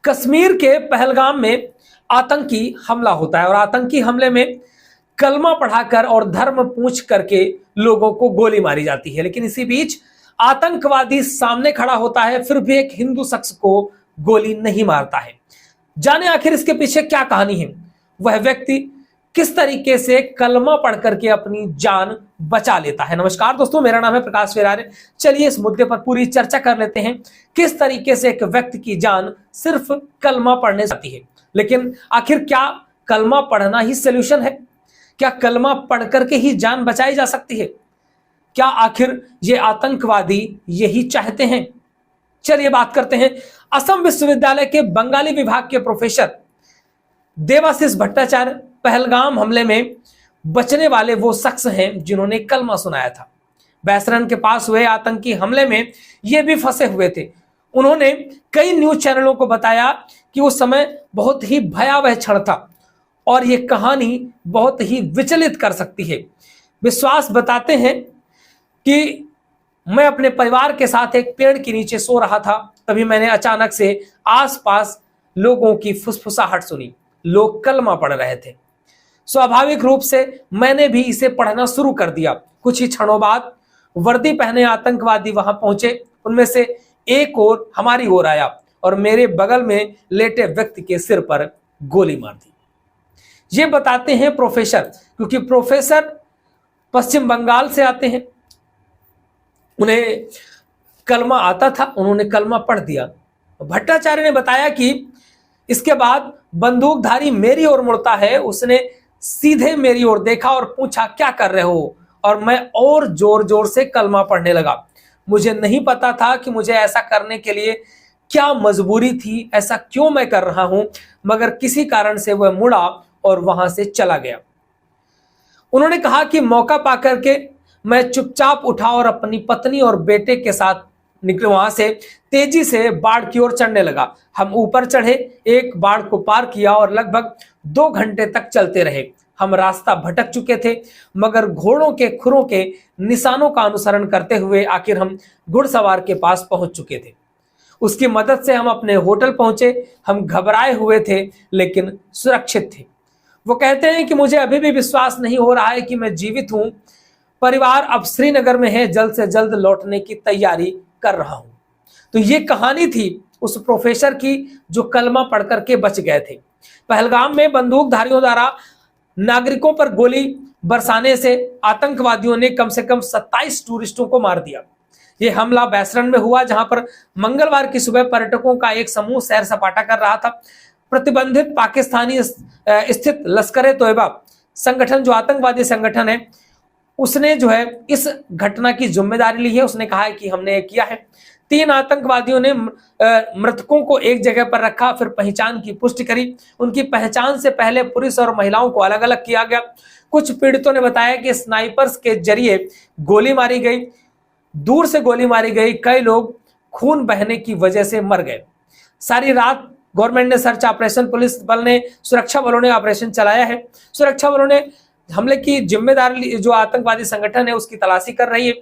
कश्मीर के पहलगाम में आतंकी हमला होता है और आतंकी हमले में कलमा पढ़ाकर और धर्म पूछ करके लोगों को गोली मारी जाती है। लेकिन इसी बीच आतंकवादी सामने खड़ा होता है, फिर भी एक हिंदू शख्स को गोली नहीं मारता है। जाने आखिर इसके पीछे क्या कहानी है, वह व्यक्ति किस तरीके से कलमा पढ़ करके अपनी जान बचा लेता है। नमस्कार दोस्तों, मेरा नाम है प्रकाश फेरारे। चलिए इस मुद्दे पर पूरी चर्चा कर लेते हैं, किस तरीके से एक व्यक्ति की जान सिर्फ कलमा पढ़ने से आती है। लेकिन आखिर क्या कलमा पढ़ना ही सॉल्यूशन है? क्या कलमा पढ़ करके ही जान बचाई जा सकती है? क्या आखिर ये आतंकवादी यही चाहते हैं? चलिए बात करते हैं। असम विश्वविद्यालय के बंगाली विभाग के प्रोफेसर देवाशीष भट्टाचार्य पहलगाम हमले में बचने वाले वो शख्स हैं जिन्होंने कलमा सुनाया था। बैसरन के पास हुए आतंकी हमले में ये भी फंसे हुए थे। उन्होंने कई न्यूज चैनलों को बताया कि उस समय बहुत ही भयावह क्षण था और ये कहानी बहुत ही विचलित कर सकती है। विश्वास बताते हैं कि मैं अपने परिवार के साथ एक पेड़ के नीचे सो रहा था, तभी मैंने अचानक से आसपास लोगों की फुसफुसाहट सुनी। लोग कलमा पढ़ रहे थे। स्वाभाविक रूप से मैंने भी इसे पढ़ना शुरू कर दिया। कुछ ही क्षणों बाद वर्दी पहने आतंकवादी वहां पहुंचे। उनमें से एक और हमारी ओर आया और मेरे बगल में लेटे व्यक्ति के सिर पर गोली मार दी। ये बताते हैं प्रोफेसर, क्योंकि प्रोफेसर पश्चिम बंगाल से आते हैं, उन्हें कलमा आता था, उन्होंने कलमा पढ़ दिया। भट्टाचार्य ने बताया कि इसके बाद बंदूकधारी मेरी ओर मुड़ता है। उसने सीधे मेरी ओर देखा और पूछा, क्या कर रहे हो? और मैं और जोर जोर से कलमा पढ़ने लगा। मुझे नहीं पता था कि मुझे ऐसा करने के लिए क्या मजबूरी थी, ऐसा क्यों मैं कर रहा हूं, मगर किसी कारण से वह मुड़ा और वहां से चला गया। उन्होंने कहा कि मौका पाकर के मैं चुपचाप उठा और अपनी पत्नी और बेटे के साथ निकले। वहां से तेजी से बाढ़ की ओर चढ़ने लगा। हम ऊपर चढ़े, एक बाढ़ को पार किया और लगभग 2 घंटे तक चलते रहे। हम रास्ता भटक चुके थे, मगर घोड़ों के खुरों के निशानों का अनुसरण करते हुए आखिर हम घुड़सवार के पास पहुंच चुके थे। उसकी मदद से हम अपने होटल पहुंचे। हम घबराए हुए थे लेकिन सुरक्षित थे। वो कहते हैं कि मुझे अभी भी विश्वास नहीं हो रहा है कि मैं जीवित हूं। परिवार अब श्रीनगर में है, जल्द से जल्द लौटने की तैयारी कर रहा हूं। तो ये कहानी थी उस प्रोफेसर की जो कलमा पढ़ करके बच गए थे। पहलगाम में बंदूकधारियों द्वारा नागरिकों पर गोली बरसाने से आतंकवादियों ने कम से कम 27 टूरिस्टों को मार दिया। यह हमला बैसरन में हुआ, जहां पर मंगलवार की सुबह पर्यटकों का एक समूह सैर सपाटा कर रहा था। प्रतिबंधित पाकिस्तानी स्थित लश्कर-ए-तोयबा संगठन, जो आतंकवादी संगठन है, उसने जो है इस घटना की जिम्मेदारी ली है। उसने कहा है कि हमने किया है। 3 आतंकवादियों ने मृतकों को एक जगह पर रखा, फिर पहचान की पुष्टि करी। उनकी पहचान से पहले पुरुष और महिलाओं को अलग अलग किया गया। कुछ पीड़ितों ने बताया कि स्नाइपर्स के जरिए गोली मारी गई, दूर से गोली मारी गई। कई लोग खून बहने की वजह से मर गए। सारी रात गवर्नमेंट ने सर्च ऑपरेशन, पुलिस बल ने, सुरक्षा बलों ने ऑपरेशन चलाया है। सुरक्षा बलों ने हमले की जिम्मेदारी, जो आतंकवादी संगठन है, उसकी तलाशी कर रही है।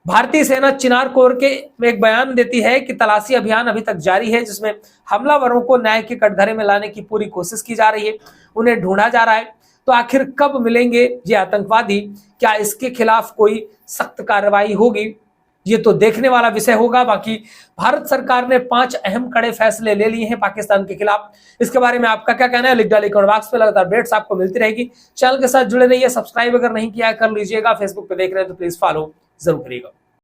भारतीय सेना चिनार कोर के में एक बयान देती है कि तलाशी अभियान अभी तक जारी है, जिसमें हमलावरों को न्याय के कटघरे में लाने की पूरी कोशिश की जा रही है। उन्हें ढूंढा जा रहा है। तो आखिर कब मिलेंगे ये आतंकवादी? क्या इसके खिलाफ कोई सख्त कार्रवाई होगी? ये तो देखने वाला विषय होगा। बाकी भारत सरकार ने 5 अहम कड़े फैसले ले लिए हैं पाकिस्तान के खिलाफ। इसके बारे में आपका क्या कहना है, लिख डालिए कमेंट बॉक्स में। लगातार अपडेट्स आपको मिलती रहेगी। चैनल के साथ जुड़े रहिए। सब्सक्राइब अगर नहीं किया है कर लीजिएगा। फेसबुक पे देख रहे हैं तो प्लीज फॉलो जरूर करिएगा।